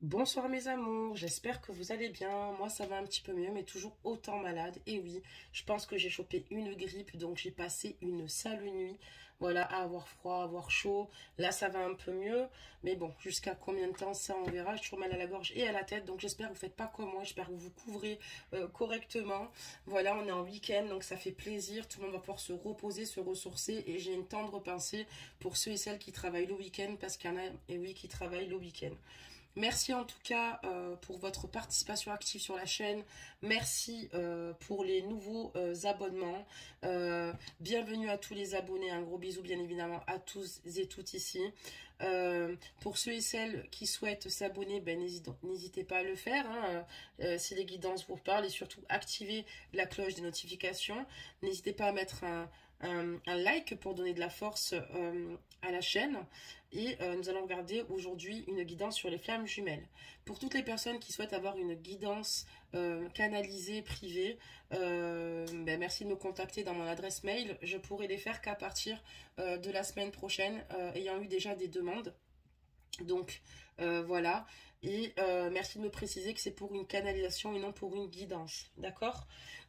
Bonsoir mes amours, j'espère que vous allez bien. Moi ça va un petit peu mieux mais toujours autant malade. Et oui, je pense que j'ai chopé une grippe donc j'ai passé une sale nuit. Voilà, à avoir froid, à avoir chaud. Là ça va un peu mieux. Mais bon, jusqu'à combien de temps ça on verra. J'ai toujours mal à la gorge et à la tête donc j'espère que vous faites pas comme moi. J'espère que vous vous couvrez correctement. Voilà, on est en week-end donc ça fait plaisir. Tout le monde va pouvoir se reposer, se ressourcer. Et j'ai une tendre pensée pour ceux et celles qui travaillent le week-end parce qu'il y en a, et oui, qui travaillent le week-end. Merci en tout cas pour votre participation active sur la chaîne. Merci pour les nouveaux abonnements. Bienvenue à tous les abonnés. Un gros bisou bien évidemment à tous et toutes ici. Pour ceux et celles qui souhaitent s'abonner, ben, n'hésitez pas à le faire si les guidances vous parlent et surtout activer la cloche des notifications. N'hésitez pas à mettre un like pour donner de la force à la chaîne. Et nous allons regarder aujourd'hui une guidance sur les flammes jumelles. Pour toutes les personnes qui souhaitent avoir une guidance canalisée, privée, ben merci de me contacter dans mon adresse mail. Je pourrai les faire qu'à partir de la semaine prochaine, ayant eu déjà des demandes. Donc voilà. Et merci de me préciser que c'est pour une canalisation et non pour une guidance. D'accord ?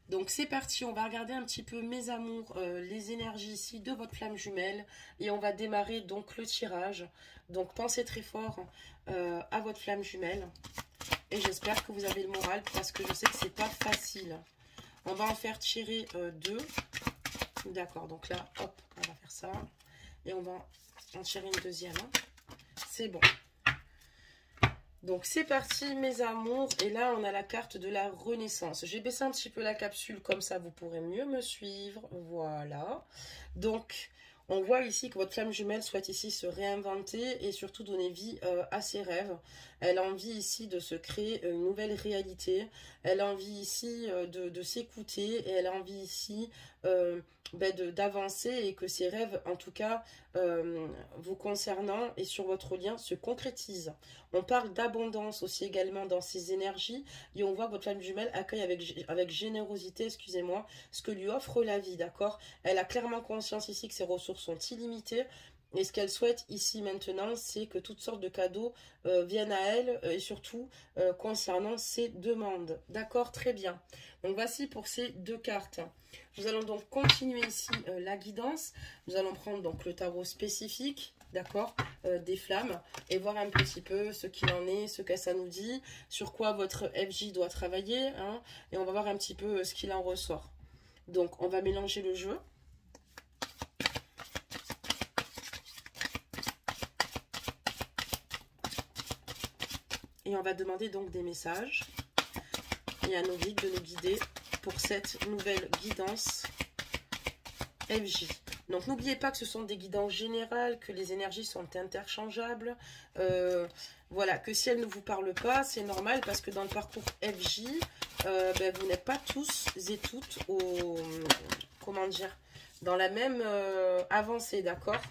Donc c'est parti, on va regarder un petit peu mes amours, les énergies ici de votre flamme jumelle. Et on va démarrer donc le tirage. Donc pensez très fort à votre flamme jumelle. Et j'espère que vous avez le moral parce que je sais que c'est pas facile. On va en faire tirer deux. D'accord, donc là, hop, on va faire ça. Et on va en tirer une deuxième. C'est bon. Donc c'est parti mes amours, et là on a la carte de la renaissance. J'ai baissé un petit peu la capsule comme ça vous pourrez mieux me suivre, voilà. Donc on voit ici que votre flamme jumelle souhaite ici se réinventer et surtout donner vie à ses rêves. Elle a envie ici de se créer une nouvelle réalité, elle a envie ici de s'écouter et elle a envie ici d'avancer et que ses rêves en tout cas vous concernant et sur votre lien se concrétisent. On parle d'abondance aussi également dans ces énergies et on voit que votre flamme jumelle accueille avec générosité, excusez-moi, ce que lui offre la vie, d'accord? Elle a clairement conscience ici que ses ressources sont illimitées et ce qu'elle souhaite ici maintenant, c'est que toutes sortes de cadeaux viennent à elle et surtout concernant ses demandes. D'accord, très bien. Donc voici pour ces deux cartes. Nous allons donc continuer ici la guidance. Nous allons prendre donc le tarot spécifique, d'accord, des flammes et voir un petit peu ce qu'il en est, ce que ça nous dit, sur quoi votre FJ doit travailler, hein, et on va voir un petit peu ce qu'il en ressort. Donc on va mélanger le jeu. Et on va demander donc des messages et à nos guides de nous guider pour cette nouvelle guidance FJ. Donc n'oubliez pas que ce sont des guidances générales, que les énergies sont interchangeables. Voilà, que si elles ne vous parlent pas, c'est normal parce que dans le parcours FJ, vous n'êtes pas tous et toutes au, comment dire, dans la même avancée, d'accord?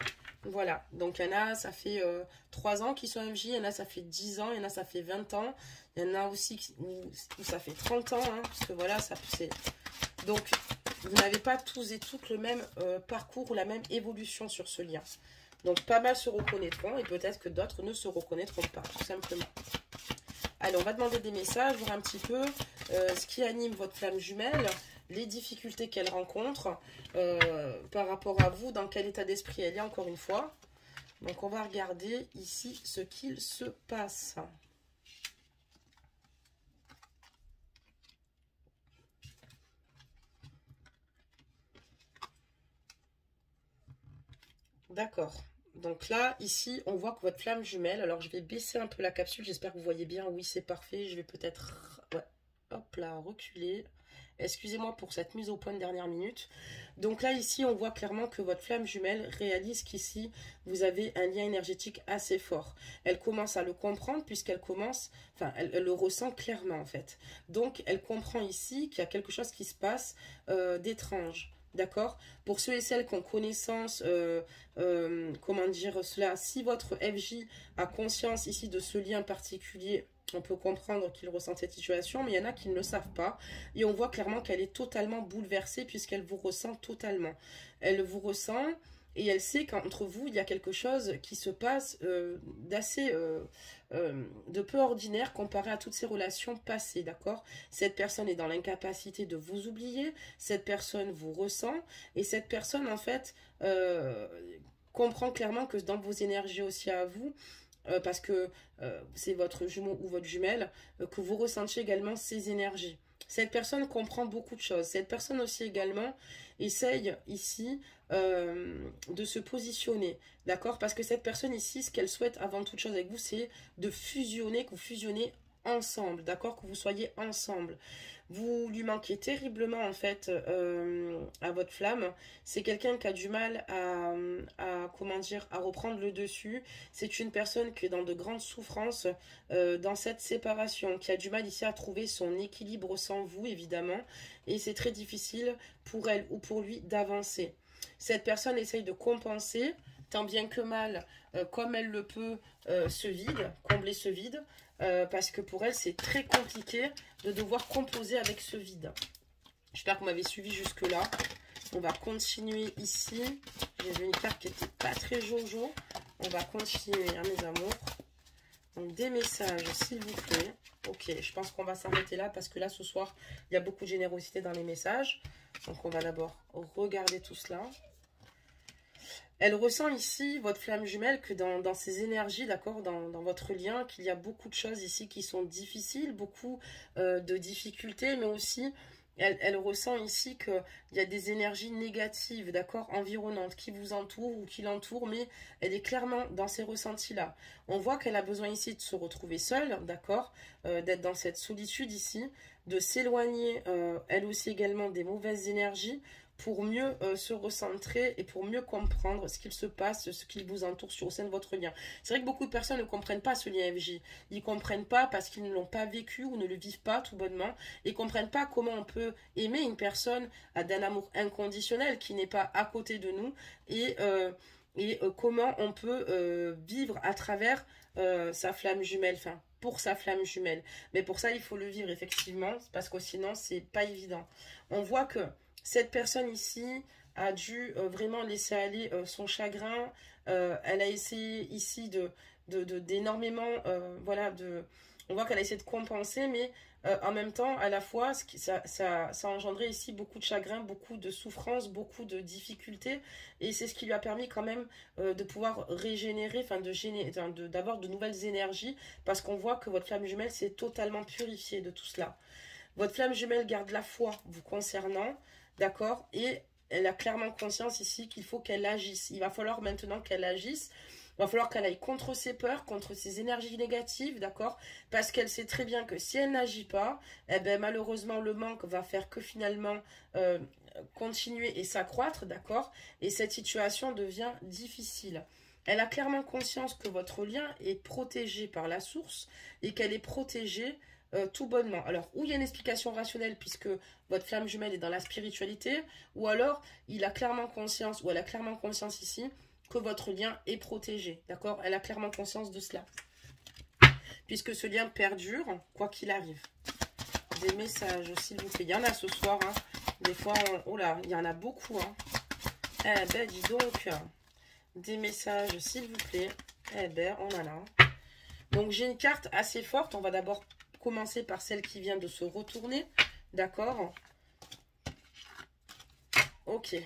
Voilà, donc il y en a, ça fait 3 ans qu'ils sont MJ, il y en a, ça fait 10 ans, il y en a, ça fait 20 ans, il y en a aussi où ça fait 30 ans, hein, parce que voilà, ça c'est... Donc, vous n'avez pas tous et toutes le même parcours ou la même évolution sur ce lien. Donc, pas mal se reconnaîtront et peut-être que d'autres ne se reconnaîtront pas, tout simplement. Allez, on va demander des messages, voir un petit peu ce qui anime votre flamme jumelle, les difficultés qu'elle rencontre par rapport à vous, dans quel état d'esprit elle est, encore une fois. Donc, on va regarder ici ce qu'il se passe. D'accord. Donc là, ici, on voit que votre flamme jumelle, alors je vais baisser un peu la capsule, j'espère que vous voyez bien, oui, c'est parfait, je vais peut-être, ouais, hop là, reculer. Excusez-moi pour cette mise au point de dernière minute. Donc là, ici, on voit clairement que votre flamme jumelle réalise qu'ici, vous avez un lien énergétique assez fort. Elle commence à le comprendre puisqu'elle commence, enfin, elle le ressent clairement en fait. Donc, elle comprend ici qu'il y a quelque chose qui se passe d'étrange. D'accord? Pour ceux et celles qui ont connaissance, comment dire cela, si votre FJ a conscience ici de ce lien particulier, on peut comprendre qu'il ressent cette situation, mais il y en a qui ne le savent pas. Et on voit clairement qu'elle est totalement bouleversée puisqu'elle vous ressent totalement. Elle vous ressent, et elle sait qu'entre vous, il y a quelque chose qui se passe d'assez, de peu ordinaire comparé à toutes ces relations passées, d'accord? Cette personne est dans l'incapacité de vous oublier, cette personne vous ressent, et cette personne, en fait, comprend clairement que dans vos énergies aussi à vous, parce que c'est votre jumeau ou votre jumelle, que vous ressentiez également ces énergies. Cette personne comprend beaucoup de choses. Cette personne aussi également essaye ici de se positionner, d'accord? Parce que cette personne ici, ce qu'elle souhaite avant toute chose avec vous, c'est de fusionner, que vous fusionnez ensemble, d'accord? Que vous soyez ensemble. Vous lui manquez terriblement en fait à votre flamme. C'est quelqu'un qui a du mal comment dire, à reprendre le dessus. C'est une personne qui est dans de grandes souffrances dans cette séparation, qui a du mal ici à trouver son équilibre sans vous évidemment. Et c'est très difficile pour elle ou pour lui d'avancer. Cette personne essaye de compenser tant bien que mal, comme elle le peut, ce vide, combler ce vide. Parce que pour elle, c'est très compliqué de devoir composer avec ce vide. J'espère que vous m'avez suivi jusque-là. On va continuer ici. J'ai vu une carte qui n'était pas très jojo. On va continuer, hein, mes amours. Donc, des messages, s'il vous plaît. Ok, je pense qu'on va s'arrêter là parce que là, ce soir, il y a beaucoup de générosité dans les messages. Donc, on va d'abord regarder tout cela. Elle ressent ici, votre flamme jumelle, que dans ses énergies, d'accord, dans votre lien, qu'il y a beaucoup de choses ici qui sont difficiles, beaucoup de difficultés, mais aussi, elle ressent ici qu'il y a des énergies négatives, d'accord, environnantes, qui vous entourent ou qui l'entourent, mais elle est clairement dans ces ressentis-là. On voit qu'elle a besoin ici de se retrouver seule, d'accord, d'être dans cette solitude ici, de s'éloigner, elle aussi également, des mauvaises énergies, pour mieux se recentrer et pour mieux comprendre ce qu'il se passe, ce qui vous entoure au sein de votre lien. C'est vrai que beaucoup de personnes ne comprennent pas ce lien FJ. Ils ne comprennent pas parce qu'ils ne l'ont pas vécu ou ne le vivent pas tout bonnement. Ils ne comprennent pas comment on peut aimer une personne d'un amour inconditionnel qui n'est pas à côté de nous et comment on peut vivre à travers sa flamme jumelle, enfin pour sa flamme jumelle. Mais pour ça, il faut le vivre effectivement parce que sinon, c'est pas évident. On voit que cette personne ici a dû vraiment laisser aller son chagrin. Elle a essayé ici d'énormément, voilà, on voit qu'elle a essayé de compenser, mais en même temps, à la fois, ça a engendré ici beaucoup de chagrin, beaucoup de souffrance, beaucoup de difficultés. Et c'est ce qui lui a permis quand même de pouvoir régénérer, enfin d'avoir de nouvelles énergies, parce qu'on voit que votre flamme jumelle s'est totalement purifiée de tout cela. Votre flamme jumelle garde la foi vous concernant. D'accord? Et elle a clairement conscience ici qu'il faut qu'elle agisse. Il va falloir maintenant qu'elle agisse. Il va falloir qu'elle aille contre ses peurs, contre ses énergies négatives, d'accord? Parce qu'elle sait très bien que si elle n'agit pas, eh ben, malheureusement, le manque va faire que finalement continuer et s'accroître, d'accord? Et cette situation devient difficile. Elle a clairement conscience que votre lien est protégé par la source et qu'elle est protégée tout bonnement. Alors, ou il y a une explication rationnelle puisque votre flamme jumelle est dans la spiritualité, ou alors il a clairement conscience, ou elle a clairement conscience ici que votre lien est protégé, d'accord? Elle a clairement conscience de cela. Puisque ce lien perdure, quoi qu'il arrive. Des messages, s'il vous plaît. Il y en a ce soir, hein. Des fois, oh là, il y en a beaucoup, hein. Eh ben, dis donc. Des messages, s'il vous plaît. Eh ben, on en a. Donc, j'ai une carte assez forte. On va d'abord commencer par celle qui vient de se retourner. D'accord? Ok.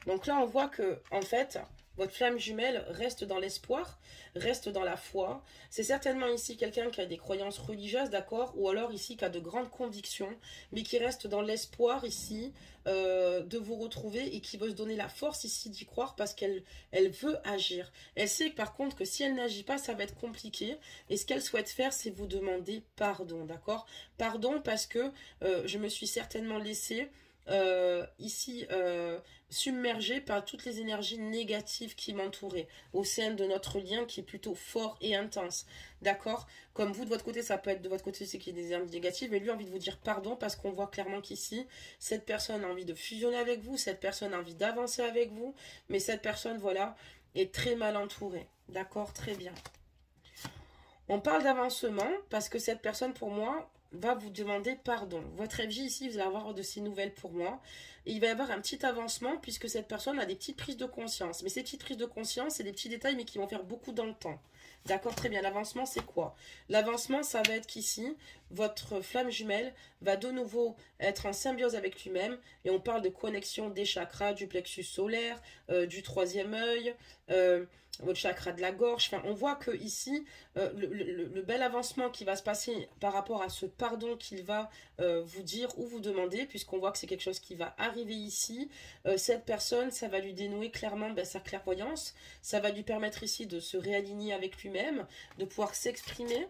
Donc là, on voit que, en fait, votre flamme jumelle reste dans l'espoir, reste dans la foi. C'est certainement ici quelqu'un qui a des croyances religieuses, d'accord? Ou alors ici qui a de grandes convictions, mais qui reste dans l'espoir ici de vous retrouver et qui veut se donner la force ici d'y croire parce qu'elle veut agir. Elle sait par contre que si elle n'agit pas, ça va être compliqué. Et ce qu'elle souhaite faire, c'est vous demander pardon, d'accord? Pardon parce que je me suis certainement laissée ici submergée par toutes les énergies négatives qui m'entouraient au sein de notre lien qui est plutôt fort et intense, d'accord? Comme vous de votre côté, ça peut être de votre côté c'est qu'il y a des énergies négatives, et lui a envie de vous dire pardon parce qu'on voit clairement qu'ici cette personne a envie de fusionner avec vous, cette personne a envie d'avancer avec vous, mais cette personne, voilà, est très mal entourée, d'accord? Très bien. On parle d'avancement parce que cette personne, pour moi, va vous demander pardon. Votre FJ ici, vous allez avoir de ces nouvelles pour moi. Et il va y avoir un petit avancement puisque cette personne a des petites prises de conscience. Mais ces petites prises de conscience, c'est des petits détails mais qui vont faire beaucoup dans le temps. D'accord, très bien. L'avancement, c'est quoi? L'avancement, ça va être qu'ici, votre flamme jumelle va de nouveau être en symbiose avec lui-même. Et on parle de connexion des chakras, du plexus solaire, du troisième œil, votre chakra de la gorge. Enfin, on voit que ici, le bel avancement qui va se passer par rapport à ce pardon qu'il va vous dire ou vous demander, puisqu'on voit que c'est quelque chose qui va arriver ici. Cette personne, ça va lui dénouer clairement sa clairvoyance. Ça va lui permettre ici de se réaligner avec lui-même, de pouvoir s'exprimer.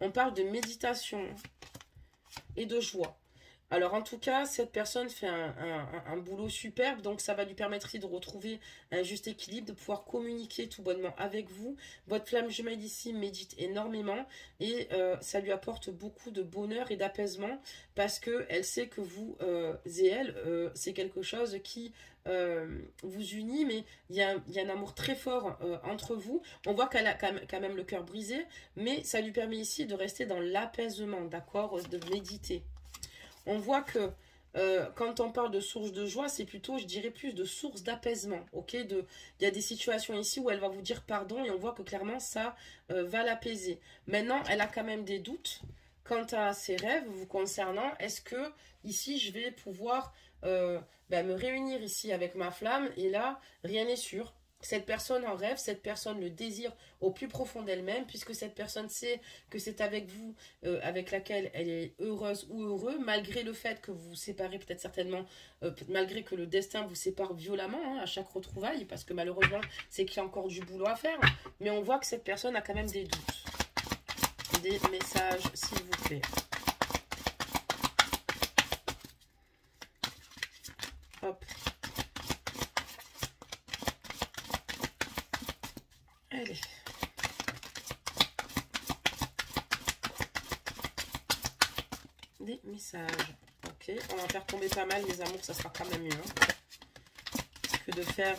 On parle de méditation et de joie. Alors en tout cas, cette personne fait un boulot superbe, donc ça va lui permettre de retrouver un juste équilibre, de pouvoir communiquer tout bonnement avec vous. Votre flamme jumelle ici médite énormément et ça lui apporte beaucoup de bonheur et d'apaisement parce qu'elle sait que vous et elle, c'est quelque chose qui vous unit, mais il y a un amour très fort entre vous. On voit qu'elle a quand même le cœur brisé, mais ça lui permet ici de rester dans l'apaisement, d'accord, de méditer. On voit que quand on parle de source de joie, c'est plutôt, je dirais, plus de source d'apaisement. Ok, il y a des situations ici où elle va vous dire pardon et on voit que clairement ça va l'apaiser. Maintenant, elle a quand même des doutes quant à ses rêves vous concernant. Est-ce que ici je vais pouvoir me réunir ici avec ma flamme? Et là, rien n'est sûr. Cette personne en rêve, cette personne le désire au plus profond d'elle-même, puisque cette personne sait que c'est avec vous, avec laquelle elle est heureuse ou heureux, malgré le fait que vous vous séparez peut-être certainement, malgré que le destin vous sépare violemment à chaque retrouvaille, parce que malheureusement, c'est qu'il y a encore du boulot à faire. Mais on voit que cette personne a quand même des doutes. Des messages, s'il vous plaît. Hop. Allez. Des messages. Ok, on va faire tomber pas mal, les amours, ça sera quand même mieux. Que de faire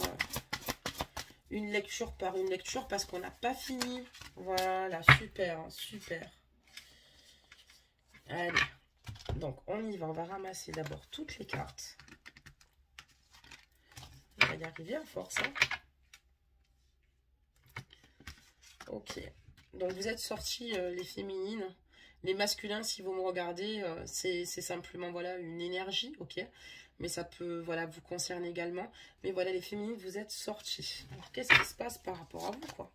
une lecture par une lecture parce qu'on n'a pas fini. Voilà, super, super. Allez. Donc, on y va. On va ramasser d'abord toutes les cartes. On va y arriver à force, hein. Ok, donc vous êtes sortis les féminines, les masculins si vous me regardez, c'est simplement voilà une énergie, ok, mais ça peut voilà vous concerner également, mais voilà les féminines vous êtes sortis. Alors qu'est-ce qui se passe par rapport à vous quoi?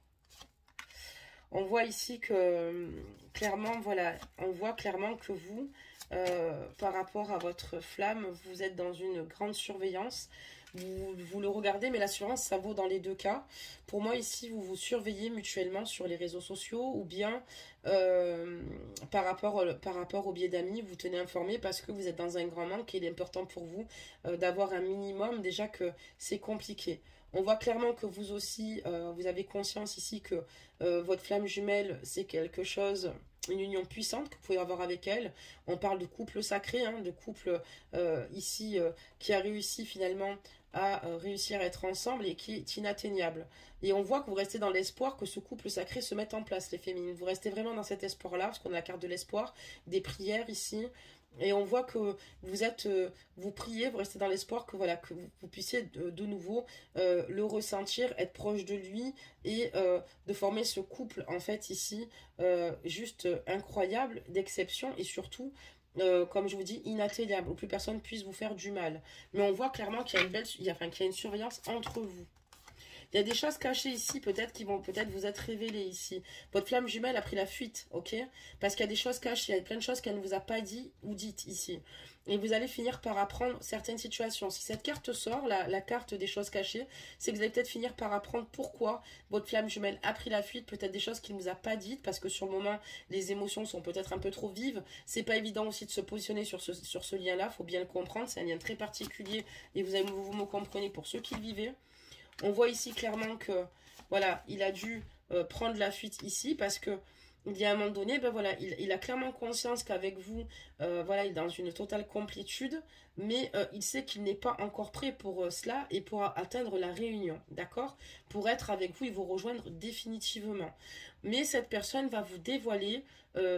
On voit ici que clairement voilà, on voit clairement que vous par rapport à votre flamme, vous êtes dans une grande surveillance. Vous le regardez, mais l'assurance, ça vaut dans les deux cas. Pour moi, ici, vous vous surveillez mutuellement sur les réseaux sociaux ou bien par rapport au biais d'amis, vous tenez informé parce que vous êtes dans un grand manque et il est important pour vous d'avoir un minimum, déjà que c'est compliqué. On voit clairement que vous aussi, vous avez conscience ici que votre flamme jumelle, c'est quelque chose, une union puissante que vous pouvez avoir avec elle. On parle de couple sacré, hein, de couple ici qui a réussi finalement à réussir à être ensemble et qui est inatteignable. Et on voit que vous restez dans l'espoir que ce couple sacré se mette en place, les féminines. Vous restez vraiment dans cet espoir-là, parce qu'on a la carte de l'espoir, des prières ici. Et on voit que vous priez, vous restez dans l'espoir que voilà que vous puissiez de nouveau le ressentir, être proche de lui et de former ce couple en fait ici juste incroyable, d'exception et surtout comme je vous dis, inatteignable, où plus personne puisse vous faire du mal. Mais on voit clairement qu'il y a qu'il y a une surveillance entre vous. Il y a des choses cachées ici, peut-être, qui vont peut-être vous être révélées ici. Votre flamme jumelle a pris la fuite, ok? Parce qu'il y a des choses cachées, il y a plein de choses qu'elle ne vous a pas dit ou dites ici. Et vous allez finir par apprendre certaines situations. Si cette carte sort, la carte des choses cachées, c'est que vous allez peut-être finir par apprendre pourquoi votre flamme jumelle a pris la fuite, peut-être des choses qu'il ne vous a pas dites, parce que sur le moment, les émotions sont peut-être un peu trop vives. C'est pas évident aussi de se positionner sur ce lien-là, il faut bien le comprendre, c'est un lien très particulier, et vous me comprenez pour ceux qui le vivaient. On voit ici clairement que, voilà, il a dû prendre la fuite ici, parce que il y a un moment donné, ben voilà, il a clairement conscience qu'avec vous, voilà, il est dans une totale complétude, mais il sait qu'il n'est pas encore prêt pour cela et pour atteindre la réunion, d'accord? Pour être avec vous et vous rejoindre définitivement. Mais cette personne va vous dévoiler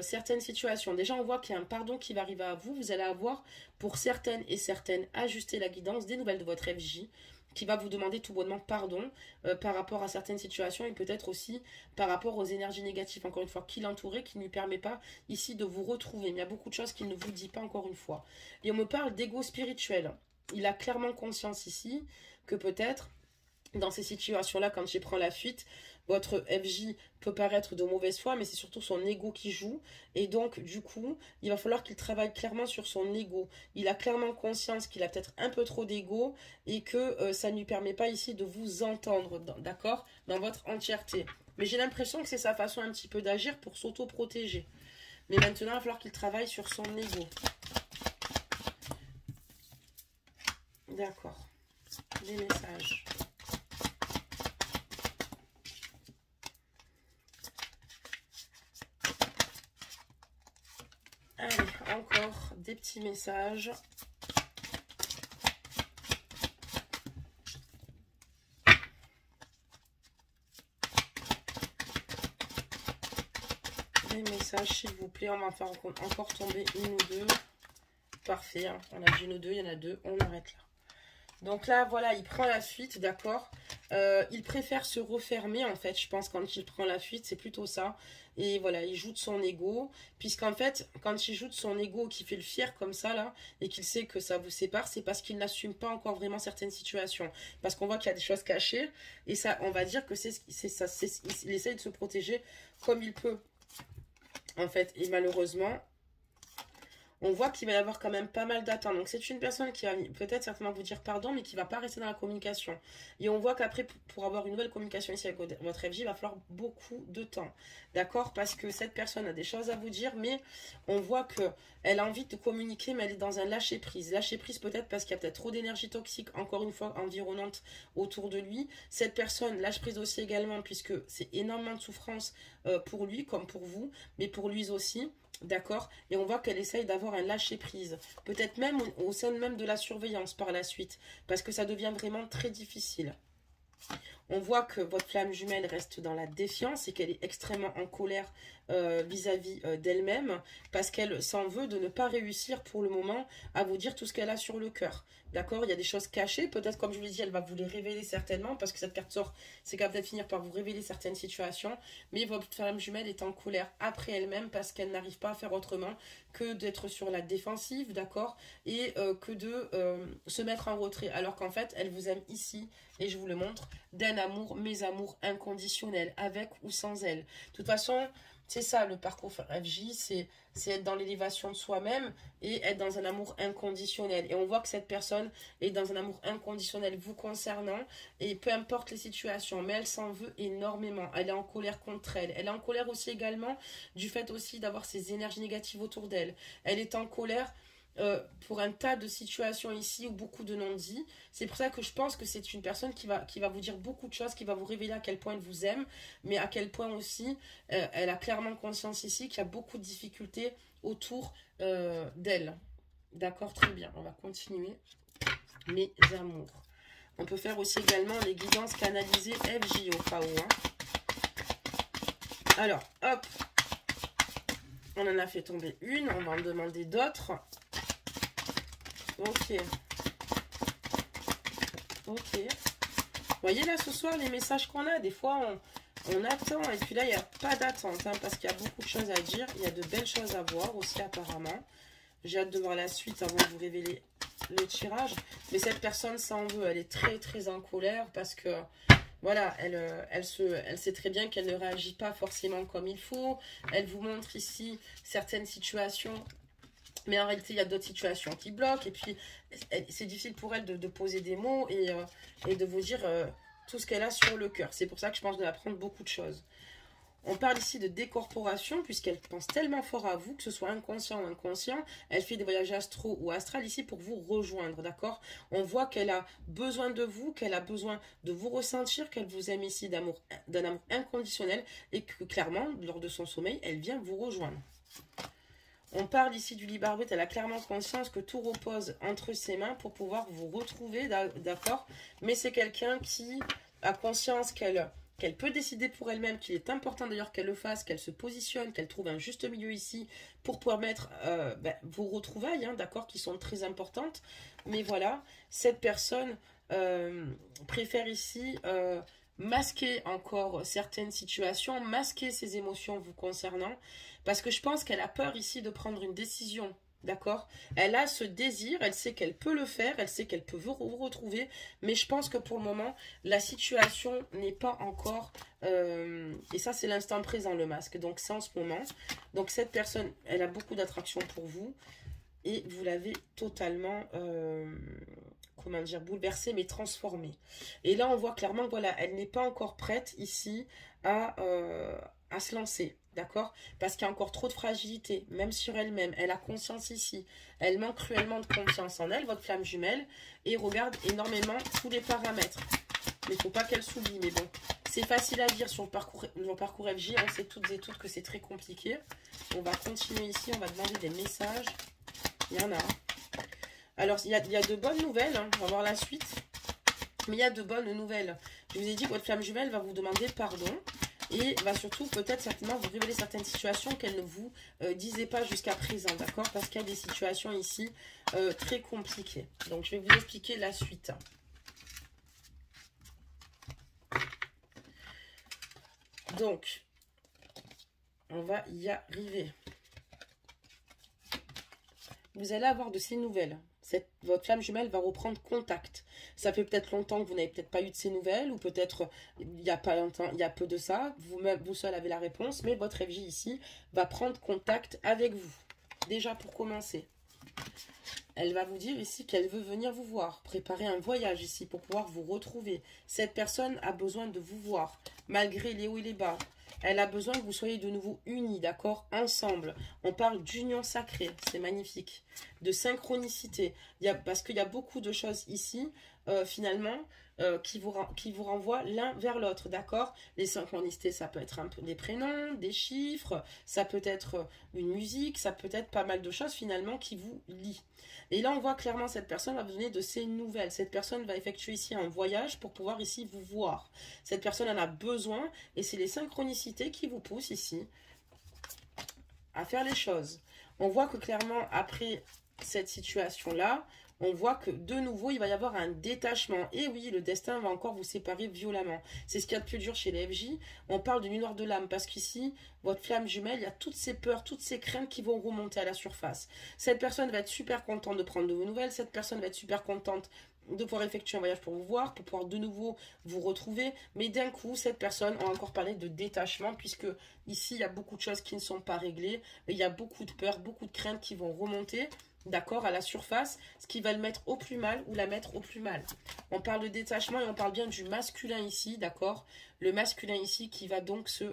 certaines situations. Déjà, on voit qu'il y a un pardon qui va arriver à vous. Vous allez avoir, pour certaines et certaines, ajusté la guidance, des nouvelles de votre FJ qui va vous demander tout bonnement pardon par rapport à certaines situations et peut-être aussi par rapport aux énergies négatives, encore une fois, qui l'entourait, qui ne lui permet pas ici de vous retrouver. Mais il y a beaucoup de choses qu'il ne vous dit pas, encore une fois. Et on me parle d'ego spirituel. Il a clairement conscience ici que peut-être dans ces situations-là, quand il prend la fuite, votre FJ peut paraître de mauvaise foi, mais c'est surtout son ego qui joue. Et donc, du coup, il va falloir qu'il travaille clairement sur son ego. Il a clairement conscience qu'il a peut-être un peu trop d'ego et que ça ne lui permet pas ici de vous entendre, d'accord, dans votre entièreté. Mais j'ai l'impression que c'est sa façon un petit peu d'agir pour s'auto-protéger. Mais maintenant, il va falloir qu'il travaille sur son ego. D'accord. Des messages. Allez, encore des petits messages. Des messages, s'il vous plaît. On va faire encore tomber une ou deux. Parfait, hein. On a dit une ou deux, il y en a deux. On arrête là. Donc là, voilà, il prend la fuite, d'accord. Il préfère se refermer, en fait, je pense, quand il prend la fuite, c'est plutôt ça. Et voilà, il joue de son ego, puisqu'en fait, quand il joue de son ego, qu'il fait le fier comme ça, là, et qu'il sait que ça vous sépare, c'est parce qu'il n'assume pas encore vraiment certaines situations. Parce qu'on voit qu'il y a des choses cachées, et ça, on va dire que c'est ça, il essaye de se protéger comme il peut, en fait. Et malheureusement, on voit qu'il va y avoir quand même pas mal d'attentes. Donc c'est une personne qui va peut-être certainement vous dire pardon, mais qui va pas rester dans la communication. Et on voit qu'après, pour avoir une nouvelle communication ici avec votre FJ, il va falloir beaucoup de temps. D'accord? Parce que cette personne a des choses à vous dire, mais on voit qu'elle a envie de communiquer, mais elle est dans un lâcher-prise. Lâcher-prise peut-être parce qu'il y a peut-être trop d'énergie toxique, encore une fois, environnante autour de lui. Cette personne lâche-prise aussi également, puisque c'est énormément de souffrance pour lui, comme pour vous, mais pour lui aussi. D'accord? Et on voit qu'elle essaye d'avoir un lâcher-prise. Peut-être même au sein même de la surveillance par la suite. Parce que ça devient vraiment très difficile. On voit que votre flamme jumelle reste dans la défiance et qu'elle est extrêmement en colère vis-à-vis d'elle-même parce qu'elle s'en veut de ne pas réussir pour le moment à vous dire tout ce qu'elle a sur le cœur. D'accord? Il y a des choses cachées. Peut-être, comme je vous l'ai dit, elle va vous les révéler certainement parce que cette carte sort, c'est qu'elle va peut-être finir par vous révéler certaines situations. Mais votre flamme jumelle est en colère après elle-même parce qu'elle n'arrive pas à faire autrement que d'être sur la défensive, d'accord? Et que de se mettre en retrait. Alors qu'en fait, elle vous aime ici, et je vous le montre, d'un amour, mes amours inconditionnels, avec ou sans elle. De toute façon, c'est ça le parcours FJ, c'est être dans l'élévation de soi-même et être dans un amour inconditionnel. Et on voit que cette personne est dans un amour inconditionnel vous concernant et peu importe les situations, mais elle s'en veut énormément. Elle est en colère contre elle. Elle est en colère aussi également du fait aussi d'avoir ces énergies négatives autour d'elle. Elle est en colère pour un tas de situations ici où beaucoup de non-dits. C'est pour ça que je pense que c'est une personne qui va vous dire beaucoup de choses, qui va vous révéler à quel point elle vous aime, mais à quel point aussi elle a clairement conscience ici qu'il y a beaucoup de difficultés autour d'elle. D'accord, très bien. On va continuer. Mes amours. On peut faire aussi également les guidances canalisées FJ au cas où. Hein. Alors, hop. On en a fait tomber une. On va en demander d'autres. Ok. Ok. Vous voyez là ce soir les messages qu'on a. Des fois on attend et puis là il n'y a pas d'attente. Hein, parce qu'il y a beaucoup de choses à dire. Il y a de belles choses à voir aussi apparemment. J'ai hâte de voir la suite avant de vous révéler le tirage. Mais cette personne s'en veut. Elle est très très en colère parce que voilà, elle sait très bien qu'elle ne réagit pas forcément comme il faut. Elle vous montre ici certaines situations. Mais en réalité, il y a d'autres situations qui bloquent. Et puis, c'est difficile pour elle de poser des mots et de vous dire tout ce qu'elle a sur le cœur. C'est pour ça que je pense de apprendre beaucoup de choses. On parle ici de décorporation, puisqu'elle pense tellement fort à vous, que ce soit inconscient ou inconscient. Elle fait des voyages astro ou astral ici pour vous rejoindre, d'accord? On voit qu'elle a besoin de vous, qu'elle a besoin de vous ressentir, qu'elle vous aime ici d'un amour inconditionnel, et que clairement, lors de son sommeil, elle vient vous rejoindre. On parle ici du libre arbitre, elle a clairement conscience que tout repose entre ses mains pour pouvoir vous retrouver, d'accord? Mais c'est quelqu'un qui a conscience qu'elle peut décider pour elle-même, qu'il est important d'ailleurs qu'elle le fasse, qu'elle se positionne, qu'elle trouve un juste milieu ici pour pouvoir mettre vos retrouvailles, hein, d'accord, qui sont très importantes. Mais voilà, cette personne préfère ici masquer encore certaines situations, masquer ses émotions vous concernant, parce que je pense qu'elle a peur ici de prendre une décision. D'accord? Elle a ce désir, elle sait qu'elle peut le faire, elle sait qu'elle peut vous retrouver, mais je pense que pour le moment, la situation n'est pas encore... et ça, c'est l'instant présent, le masque. Donc, c'est en ce moment. Donc, cette personne, elle a beaucoup d'attraction pour vous. Et vous l'avez totalement... comment dire, bouleversée, mais transformée. Et là, on voit clairement que voilà, elle n'est pas encore prête ici à se lancer. D'accord? Parce qu'il y a encore trop de fragilité, même sur elle-même. Elle a conscience ici. Elle manque cruellement de confiance en elle, votre flamme jumelle, et regarde énormément tous les paramètres. Mais il ne faut pas qu'elle s'oublie. Mais bon, c'est facile à dire sur le parcours FJ. On sait toutes et toutes que c'est très compliqué. On va continuer ici. On va demander des messages. Il y en a. Alors, il y a de bonnes nouvelles. Hein. On va voir la suite. Mais il y a de bonnes nouvelles. Je vous ai dit que votre flamme jumelle va vous demander pardon. Et va surtout peut-être certainement vous révéler certaines situations qu'elle ne vous disait pas jusqu'à présent, d'accord? Parce qu'il y a des situations ici très compliquées. Donc je vais vous expliquer la suite. Donc, on va y arriver. Vous allez avoir de ces nouvelles. Votre flamme jumelle va reprendre contact. Ça fait peut-être longtemps que vous n'avez peut-être pas eu de ces nouvelles, ou peut-être il n'y a pas longtemps, il y a peu de ça. Vous seul avez la réponse, mais votre FJ ici va prendre contact avec vous. Déjà pour commencer, elle va vous dire ici qu'elle veut venir vous voir, préparer un voyage ici pour pouvoir vous retrouver. Cette personne a besoin de vous voir, malgré les hauts et les bas. Elle a besoin que vous soyez de nouveau unis, d'accord, ensemble. On parle d'union sacrée, c'est magnifique. De synchronicité, parce qu'il y a beaucoup de choses ici, finalement, qui vous renvoient l'un vers l'autre, d'accord? Les synchronicités, ça peut être un peu des prénoms, des chiffres, ça peut être une musique, ça peut être pas mal de choses, finalement, qui vous lient. Et là, on voit clairement cette personne va vous donner de ses nouvelles. Cette personne va effectuer ici un voyage pour pouvoir ici vous voir. Cette personne en a besoin et c'est les synchronicités qui vous poussent ici à faire les choses. On voit que clairement, après cette situation-là, on voit que de nouveau, il va y avoir un détachement. Et oui, le destin va encore vous séparer violemment. C'est ce qu'il y a de plus dur chez les FJ. On parle d'une noire de l'âme parce qu'ici, votre flamme jumelle, il y a toutes ces peurs, toutes ces craintes qui vont remonter à la surface. Cette personne va être super contente de prendre de vos nouvelles. Cette personne va être super contente de pouvoir effectuer un voyage pour vous voir, pour pouvoir de nouveau vous retrouver. Mais d'un coup, cette personne, on a encore parlé de détachement, puisque ici, il y a beaucoup de choses qui ne sont pas réglées. Il y a beaucoup de peurs, beaucoup de craintes qui vont remonter. D'accord, à la surface, ce qui va le mettre au plus mal ou la mettre au plus mal. On parle de détachement et on parle bien du masculin ici, d'accord? Le masculin ici qui va donc se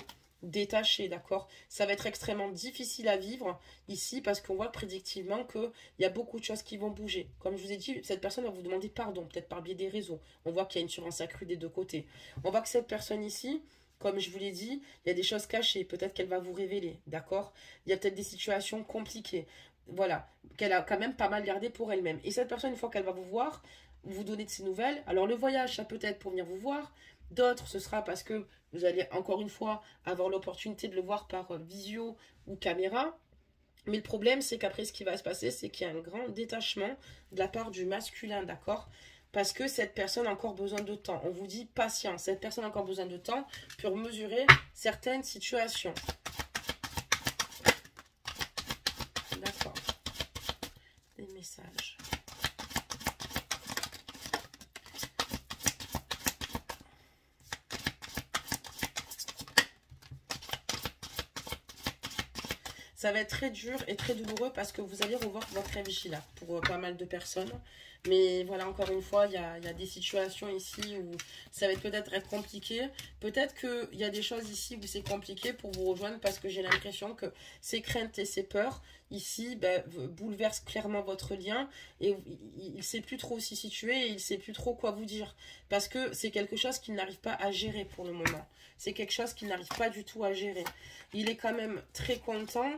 détacher, d'accord? Ça va être extrêmement difficile à vivre ici parce qu'on voit prédictivement qu'il y a beaucoup de choses qui vont bouger. Comme je vous ai dit, cette personne va vous demander pardon, peut-être par biais des réseaux. On voit qu'il y a une surveillance accrue des deux côtés. On voit que cette personne ici, comme je vous l'ai dit, il y a des choses cachées, peut-être qu'elle va vous révéler, d'accord? Il y a peut-être des situations compliquées. Voilà, qu'elle a quand même pas mal gardé pour elle-même. Et cette personne, une fois qu'elle va vous voir, vous donner de ses nouvelles. Alors le voyage, ça peut être pour venir vous voir. D'autres, ce sera parce que vous allez encore une fois avoir l'opportunité de le voir par visio ou caméra. Mais le problème, c'est qu'après, ce qui va se passer, c'est qu'il y a un grand détachement de la part du masculin, d'accord? Parce que cette personne a encore besoin de temps. On vous dit patience. Cette personne a encore besoin de temps pour mesurer certaines situations. D'accord. Des messages. Ça va être très dur et très douloureux parce que vous allez revoir votre FJ là pour pas mal de personnes. Mais voilà, encore une fois, il y a des situations ici où ça va peut-être être compliqué. Peut-être qu'il y a des choses ici où c'est compliqué pour vous rejoindre parce que j'ai l'impression que ces craintes et ces peurs, ici, ben, bouleversent clairement votre lien et il ne sait plus trop où s'y situer et il ne sait plus trop quoi vous dire. Parce que c'est quelque chose qu'il n'arrive pas à gérer pour le moment. C'est quelque chose qu'il n'arrive pas du tout à gérer. Il est quand même très content.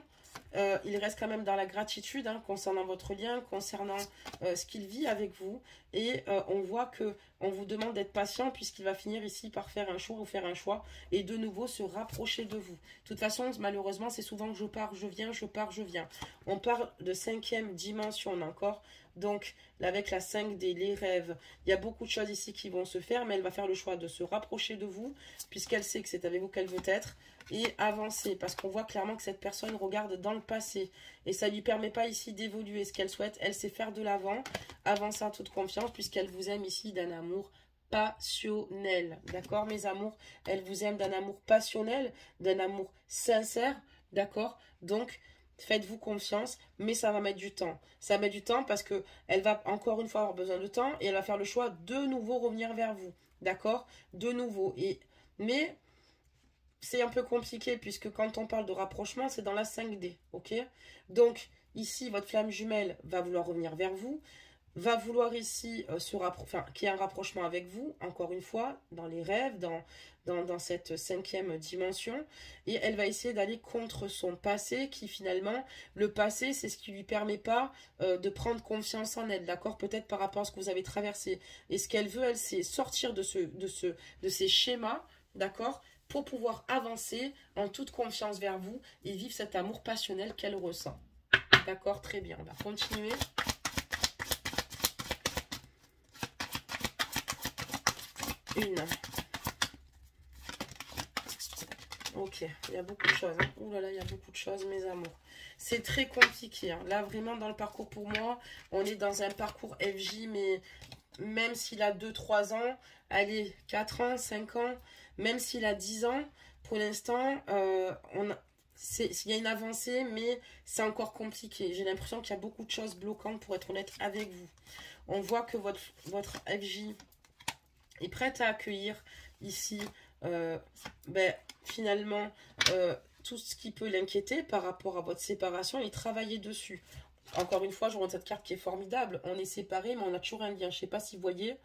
Il reste quand même dans la gratitude hein, concernant votre lien, concernant ce qu'il vit avec vous. Et on voit que on vous demande d'être patient puisqu'il va finir ici par faire un choix ou faire un choix et de nouveau se rapprocher de vous. De toute façon, malheureusement, c'est souvent que je pars, je viens, je pars, je viens. On parle de 5e dimension encore. Donc, avec la 5D, les rêves, il y a beaucoup de choses ici qui vont se faire, mais elle va faire le choix de se rapprocher de vous, puisqu'elle sait que c'est avec vous qu'elle veut être, et avancer, parce qu'on voit clairement que cette personne regarde dans le passé, et ça ne lui permet pas ici d'évoluer ce qu'elle souhaite. Elle sait faire de l'avant, avancer en toute confiance, puisqu'elle vous aime ici d'un amour passionnel, d'accord mes amours? Elle vous aime d'un amour passionnel, d'un amour sincère, d'accord? Donc, faites-vous confiance, mais ça va mettre du temps. Ça met du temps parce que elle va encore une fois avoir besoin de temps et elle va faire le choix de nouveau revenir vers vous. D'accord? De nouveau. Mais c'est un peu compliqué puisque quand on parle de rapprochement, c'est dans la 5D. Ok? Donc, ici, votre flamme jumelle va vouloir revenir vers vous. Va vouloir ici qu'il y ait un rapprochement avec vous, encore une fois, dans les rêves, dans cette 5e dimension, et elle va essayer d'aller contre son passé, qui finalement, le passé, c'est ce qui lui permet pas de prendre confiance en elle, d'accord? Peut-être par rapport à ce que vous avez traversé. Et ce qu'elle veut, elle, c'est sortir de ces schémas, d'accord? Pour pouvoir avancer en toute confiance vers vous et vivre cet amour passionnel qu'elle ressent. D'accord? Très bien. On va continuer. Une. Ok, il y a beaucoup de choses. Hein. Ouh là là, il y a beaucoup de choses, mes amours. C'est très compliqué. Hein. Là, vraiment, dans le parcours pour moi, on est dans un parcours FJ, mais même s'il a 2-3 ans, allez, 4 ans, 5 ans, même s'il a 10 ans, pour l'instant, il y a une avancée, mais c'est encore compliqué. J'ai l'impression qu'il y a beaucoup de choses bloquantes, pour être honnête avec vous. On voit que votre FJ est prête à accueillir ici finalement tout ce qui peut l'inquiéter par rapport à votre séparation et travailler dessus. Encore une fois, je remonte cette carte qui est formidable. On est séparés, mais on a toujours un lien. Je ne sais pas si vous voyez,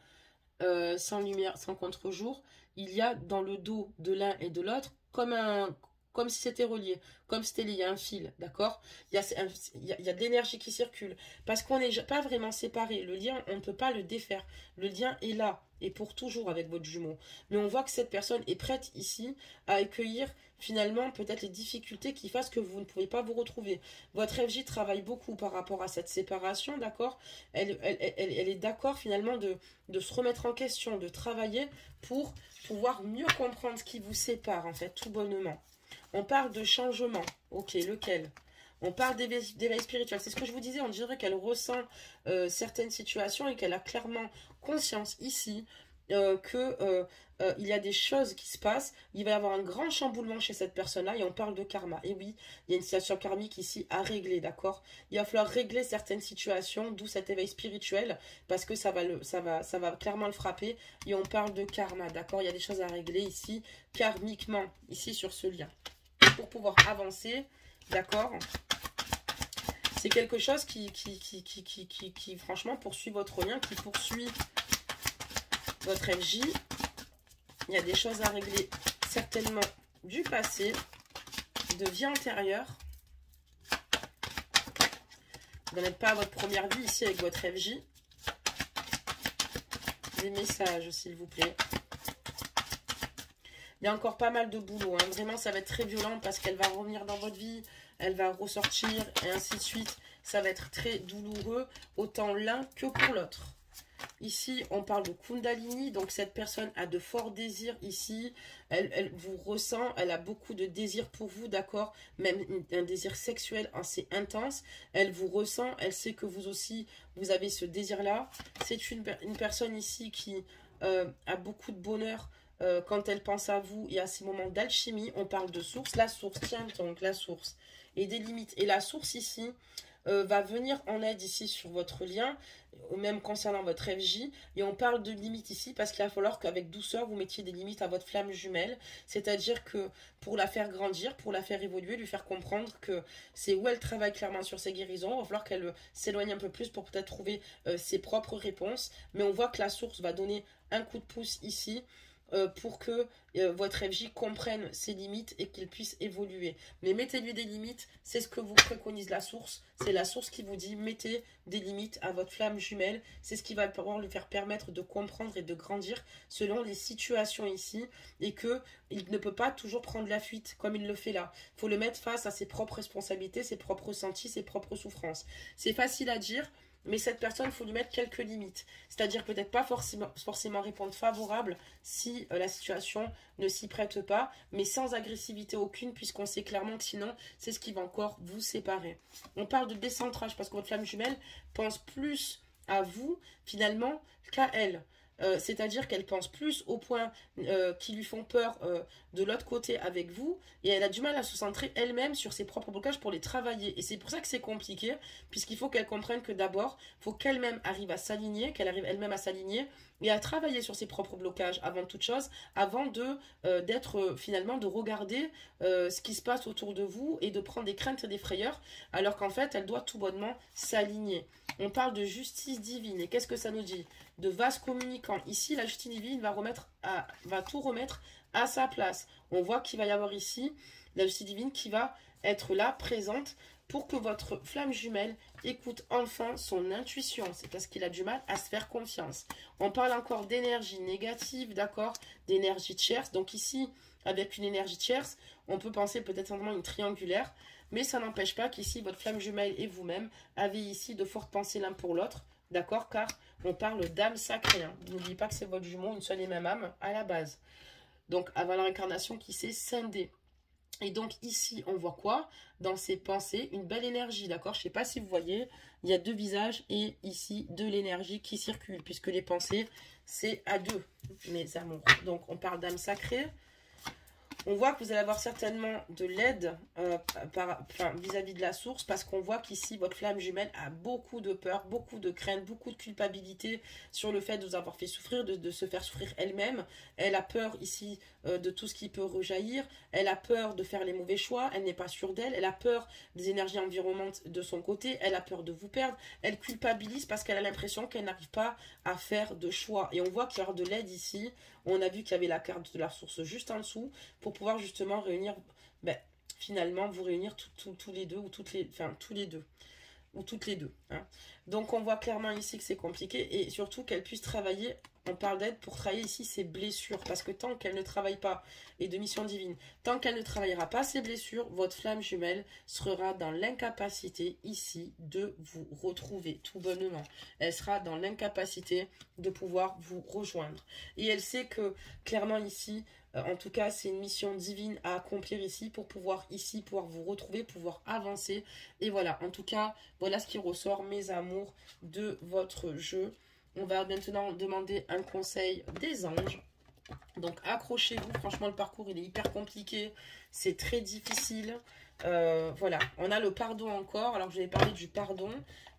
sans lumière, sans contre-jour, il y a dans le dos de l'un et de l'autre comme si c'était relié, comme si il y a un fil, d'accord? Il y a de l'énergie qui circule, parce qu'on n'est pas vraiment séparés. Le lien, on ne peut pas le défaire. Le lien est là, et pour toujours avec votre jumeau. Mais on voit que cette personne est prête ici à accueillir finalement peut-être les difficultés qui fassent que vous ne pouvez pas vous retrouver. Votre FJ travaille beaucoup par rapport à cette séparation, d'accord? Elle est d'accord finalement de se remettre en question, de travailler pour pouvoir mieux comprendre ce qui vous sépare en fait, tout bonnement. On parle de changement. Ok, lequel? On parle d'éveil spirituel. C'est ce que je vous disais, on dirait qu'elle ressent certaines situations et qu'elle a clairement conscience ici il y a des choses qui se passent. Il va y avoir un grand chamboulement chez cette personne-là et on parle de karma. Et oui, il y a une situation karmique ici à régler, d'accord? Il va falloir régler certaines situations, d'où cet éveil spirituel, parce que ça va clairement le frapper. Et on parle de karma, d'accord? Il y a des choses à régler ici, karmiquement, ici sur ce lien. Pour pouvoir avancer, d'accord? C'est quelque chose qui franchement poursuit votre lien, qui poursuit votre FJ. Il y a des choses à régler certainement du passé, de vie antérieure. Vous n'êtes pas à votre première vie ici avec votre FJ. Des messages s'il vous plaît. Il y a encore pas mal de boulot. Hein. Vraiment, ça va être très violent parce qu'elle va revenir dans votre vie. Elle va ressortir et ainsi de suite. Ça va être très douloureux, autant l'un que pour l'autre. Ici, on parle de Kundalini. Donc, cette personne a de forts désirs ici. Elle vous ressent. Elle a beaucoup de désirs pour vous, d'accord? Même un désir sexuel assez intense. Elle vous ressent. Elle sait que vous aussi, vous avez ce désir-là. C'est une personne ici qui a beaucoup de bonheur. Quand elle pense à vous et à ces moments d'alchimie, on parle de source. La source, tiens donc la source. Et des limites. Et la source ici, va venir en aide ici sur votre lien, même concernant votre FJ. Et on parle de limites ici parce qu'il va falloir qu'avec douceur, vous mettiez des limites à votre flamme jumelle. C'est-à-dire que pour la faire grandir, pour la faire évoluer, lui faire comprendre que c'est où elle travaille clairement sur ses guérisons. Il va falloir qu'elle s'éloigne un peu plus pour peut-être trouver ses propres réponses. Mais on voit que la source va donner un coup de pouce ici pour que votre FJ comprenne ses limites et qu'il puisse évoluer. Mais mettez-lui des limites, c'est ce que vous préconise la source. C'est la source qui vous dit mettez des limites à votre flamme jumelle. C'est ce qui va pouvoir lui faire permettre de comprendre et de grandir selon les situations ici. Et qu'il ne peut pas toujours prendre la fuite comme il le fait là. Il faut le mettre face à ses propres responsabilités, ses propres ressentis, ses propres souffrances. C'est facile à dire. Mais cette personne, il faut lui mettre quelques limites. C'est-à-dire peut-être pas forcément répondre favorable si la situation ne s'y prête pas, mais sans agressivité aucune, puisqu'on sait clairement que sinon, c'est ce qui va encore vous séparer. On parle de décentrage, parce que votre flamme jumelle pense plus à vous, finalement, qu'à elle. C'est-à-dire qu'elle pense plus aux points qui lui font peur de l'autre côté avec vous, et elle a du mal à se centrer elle-même sur ses propres blocages pour les travailler. Et c'est pour ça que c'est compliqué, puisqu'il faut qu'elle comprenne que d'abord, il faut qu'elle-même arrive à s'aligner, qu'elle arrive elle-même à s'aligner et à travailler sur ses propres blocages avant toute chose, avant d'être finalement de regarder ce qui se passe autour de vous et de prendre des craintes et des frayeurs, alors qu'en fait, elle doit tout bonnement s'aligner. On parle de justice divine, et qu'est-ce que ça nous dit? De vase communicant. Ici, la justice divine va tout remettre à sa place. On voit qu'il va y avoir ici la justice divine qui va être là, présente, pour que votre flamme jumelle écoute enfin son intuition. C'est parce qu'il a du mal à se faire confiance. On parle encore d'énergie négative, d'accord? D'énergie tierce. Donc ici, avec une énergie tierce, on peut penser peut-être simplement une triangulaire, mais ça n'empêche pas qu'ici, votre flamme jumelle et vous-même avez ici de fortes pensées l'un pour l'autre, d'accord? Car on parle d'âme sacrée. Hein. N'oubliez pas que c'est votre jumeau, une seule et même âme à la base. Donc, avant l'incarnation qui s'est scindée. Et donc ici, on voit quoi? Dans ses pensées, une belle énergie, d'accord? Je ne sais pas si vous voyez, il y a deux visages et ici, de l'énergie qui circule, puisque les pensées, c'est à deux, mes amours. Donc, on parle d'âme sacrée. On voit que vous allez avoir certainement de l'aide vis-à-vis de la source, parce qu'on voit qu'ici, votre flamme jumelle a beaucoup de peur, beaucoup de crainte, beaucoup de culpabilité sur le fait de vous avoir fait souffrir, de se faire souffrir elle-même. Elle a peur ici de tout ce qui peut rejaillir. Elle a peur de faire les mauvais choix. Elle n'est pas sûre d'elle. Elle a peur des énergies environnantes de son côté. Elle a peur de vous perdre. Elle culpabilise parce qu'elle a l'impression qu'elle n'arrive pas à faire de choix. Et on voit qu'il y a de l'aide ici. On a vu qu'il y avait la carte de la source juste en dessous pour pouvoir justement réunir, finalement, vous réunir tous les deux, ou tous les deux, ou toutes les deux. Hein. Donc, on voit clairement ici que c'est compliqué et surtout qu'elle puisse travailler, on parle d'aide pour travailler ici ses blessures, parce que tant qu'elle ne travaille pas, et de mission divine, tant qu'elle ne travaillera pas ses blessures, votre flamme jumelle sera dans l'incapacité ici de vous retrouver tout bonnement. Elle sera dans l'incapacité de pouvoir vous rejoindre. Et elle sait que clairement ici, en tout cas, c'est une mission divine à accomplir ici pour pouvoir vous retrouver, pouvoir avancer. Et voilà, en tout cas, voilà ce qui ressort, mes amours, de votre jeu. On va maintenant demander un conseil des anges. Donc accrochez-vous, franchement le parcours il est hyper compliqué, c'est très difficile. Voilà, on a le pardon encore. Alors je vais parler du pardon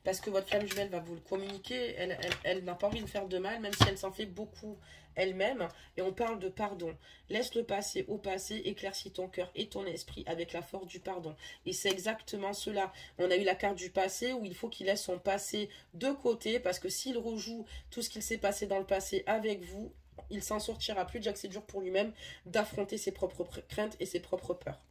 parce que votre flamme jumelle va vous le communiquer. Elle n'a pas envie de faire de mal, même si elle s'en fait beaucoup elle-même. Et on parle de pardon. Laisse le passé au passé, éclaircis ton cœur et ton esprit avec la force du pardon. Et c'est exactement cela. On a eu la carte du passé où il faut qu'il laisse son passé de côté, parce que s'il rejoue tout ce qu'il s'est passé dans le passé avec vous, il s'en sortira plus. Déjà que c'est dur pour lui-même d'affronter ses propres craintes et ses propres peurs.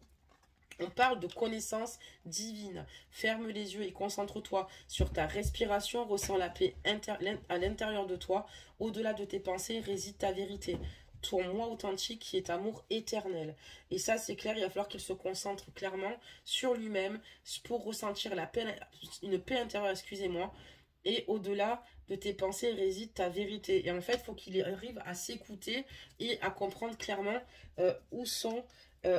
On parle de connaissance divine. Ferme les yeux et concentre-toi sur ta respiration. Ressens la paix à l'intérieur de toi. Au-delà de tes pensées réside ta vérité. Ton moi authentique qui est amour éternel. Et ça, c'est clair, il va falloir qu'il se concentre clairement sur lui-même pour ressentir la paix, une paix intérieure, excusez-moi. Et au-delà de tes pensées réside ta vérité. Et en fait, il faut qu'il arrive à s'écouter et à comprendre clairement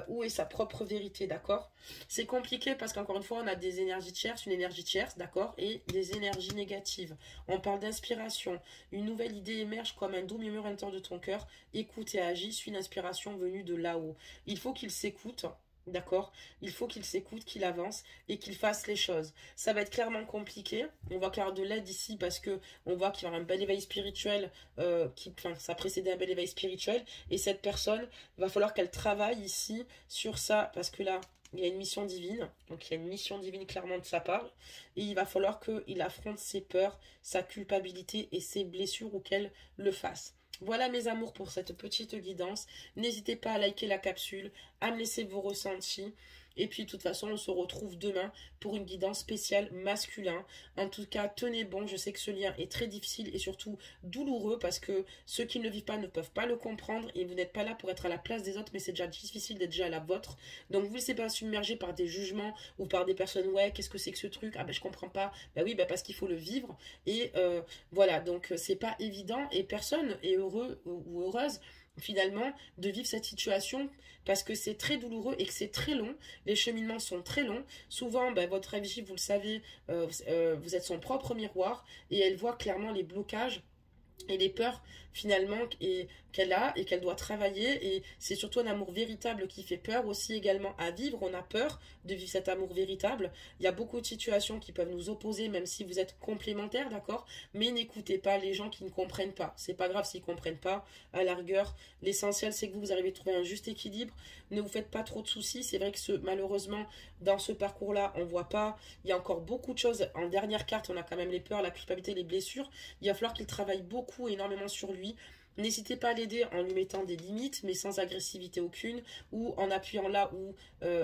où est sa propre vérité, d'accord? C'est compliqué parce qu'encore une fois, on a des énergies tierces, une énergie tierce, d'accord? Et des énergies négatives. On parle d'inspiration. Une nouvelle idée émerge comme un doux murmure à l'intérieur de ton cœur. Écoute et agis, suis l'inspiration venue de là-haut. Il faut qu'il s'écoute. D'accord? Il faut qu'il s'écoute, qu'il avance et qu'il fasse les choses. Ça va être clairement compliqué. On va avoir de l'aide ici parce que on voit qu'il y aura un bel éveil spirituel enfin, ça précédait un bel éveil spirituel. Et cette personne, va falloir qu'elle travaille ici sur ça parce que là, il y a une mission divine. Donc il y a une mission divine clairement de sa part. Et il va falloir qu'il affronte ses peurs, sa culpabilité et ses blessures ou qu'elle le fasse. Voilà mes amours pour cette petite guidance. N'hésitez pas à liker la capsule, à me laisser vos ressentis. Et puis de toute façon, on se retrouve demain pour une guidance spéciale masculin. En tout cas, tenez bon, je sais que ce lien est très difficile et surtout douloureux parce que ceux qui ne le vivent pas ne peuvent pas le comprendre et vous n'êtes pas là pour être à la place des autres, mais c'est déjà difficile d'être déjà à la vôtre. Donc vous ne laissez pas submerger par des jugements ou par des personnes, ouais, qu'est-ce que c'est que ce truc? Ah ben je comprends pas. Ben oui, ben parce qu'il faut le vivre. Et voilà, donc c'est pas évident et personne est heureux ou heureuse finalement de vivre cette situation parce que c'est très douloureux et que c'est très long. Les cheminements sont très longs. Souvent, ben, votre FJ, vous le savez, vous êtes son propre miroir et elle voit clairement les blocages et les peurs finalement qu'elle a et qu'elle doit travailler, et c'est surtout un amour véritable qui fait peur aussi également à vivre. On a peur de vivre cet amour véritable. Il y a beaucoup de situations qui peuvent nous opposer même si vous êtes complémentaires, d'accord, mais n'écoutez pas les gens qui ne comprennent pas. C'est pas grave s'ils comprennent pas, à la rigueur l'essentiel c'est que vous arrivez à trouver un juste équilibre. Ne vous faites pas trop de soucis. C'est vrai que malheureusement dans ce parcours là on voit pas, il y a encore beaucoup de choses. En dernière carte on a quand même les peurs, la culpabilité, les blessures. Il va falloir qu'il travaille beaucoup, énormément sur lui. N'hésitez pas à l'aider en lui mettant des limites, mais sans agressivité aucune, ou en appuyant là où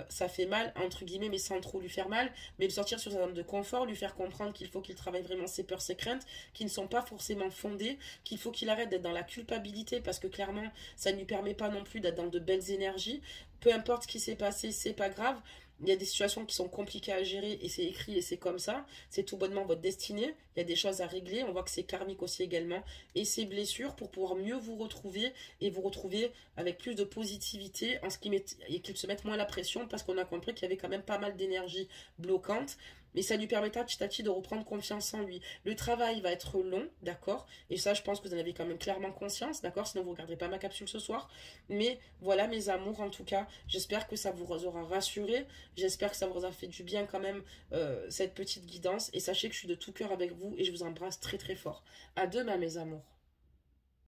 ça fait mal, entre guillemets, mais sans trop lui faire mal, mais le sortir sur sa zone de confort, lui faire comprendre qu'il faut qu'il travaille vraiment ses peurs, ses craintes, qui ne sont pas forcément fondées, qu'il faut qu'il arrête d'être dans la culpabilité, parce que clairement, ça ne lui permet pas non plus d'être dans de belles énergies. Peu importe ce qui s'est passé, c'est pas grave. Il y a des situations qui sont compliquées à gérer et c'est écrit et c'est comme ça. C'est tout bonnement votre destinée. Il y a des choses à régler. On voit que c'est karmique aussi également. Et ces blessures pour pouvoir mieux vous retrouver et vous retrouver avec plus de positivité en ce qui met, et qu'ils se mettent moins la pression parce qu'on a compris qu'il y avait quand même pas mal d'énergie bloquante. Mais ça lui permettra petit à petit de reprendre confiance en lui. Le travail va être long, d'accord? Et ça, je pense que vous en avez quand même clairement conscience, d'accord? Sinon, vous ne regarderez pas ma capsule ce soir. Mais voilà, mes amours, en tout cas, j'espère que ça vous aura rassuré. J'espère que ça vous a fait du bien quand même, cette petite guidance. Et sachez que je suis de tout cœur avec vous et je vous embrasse très très fort. À demain, mes amours.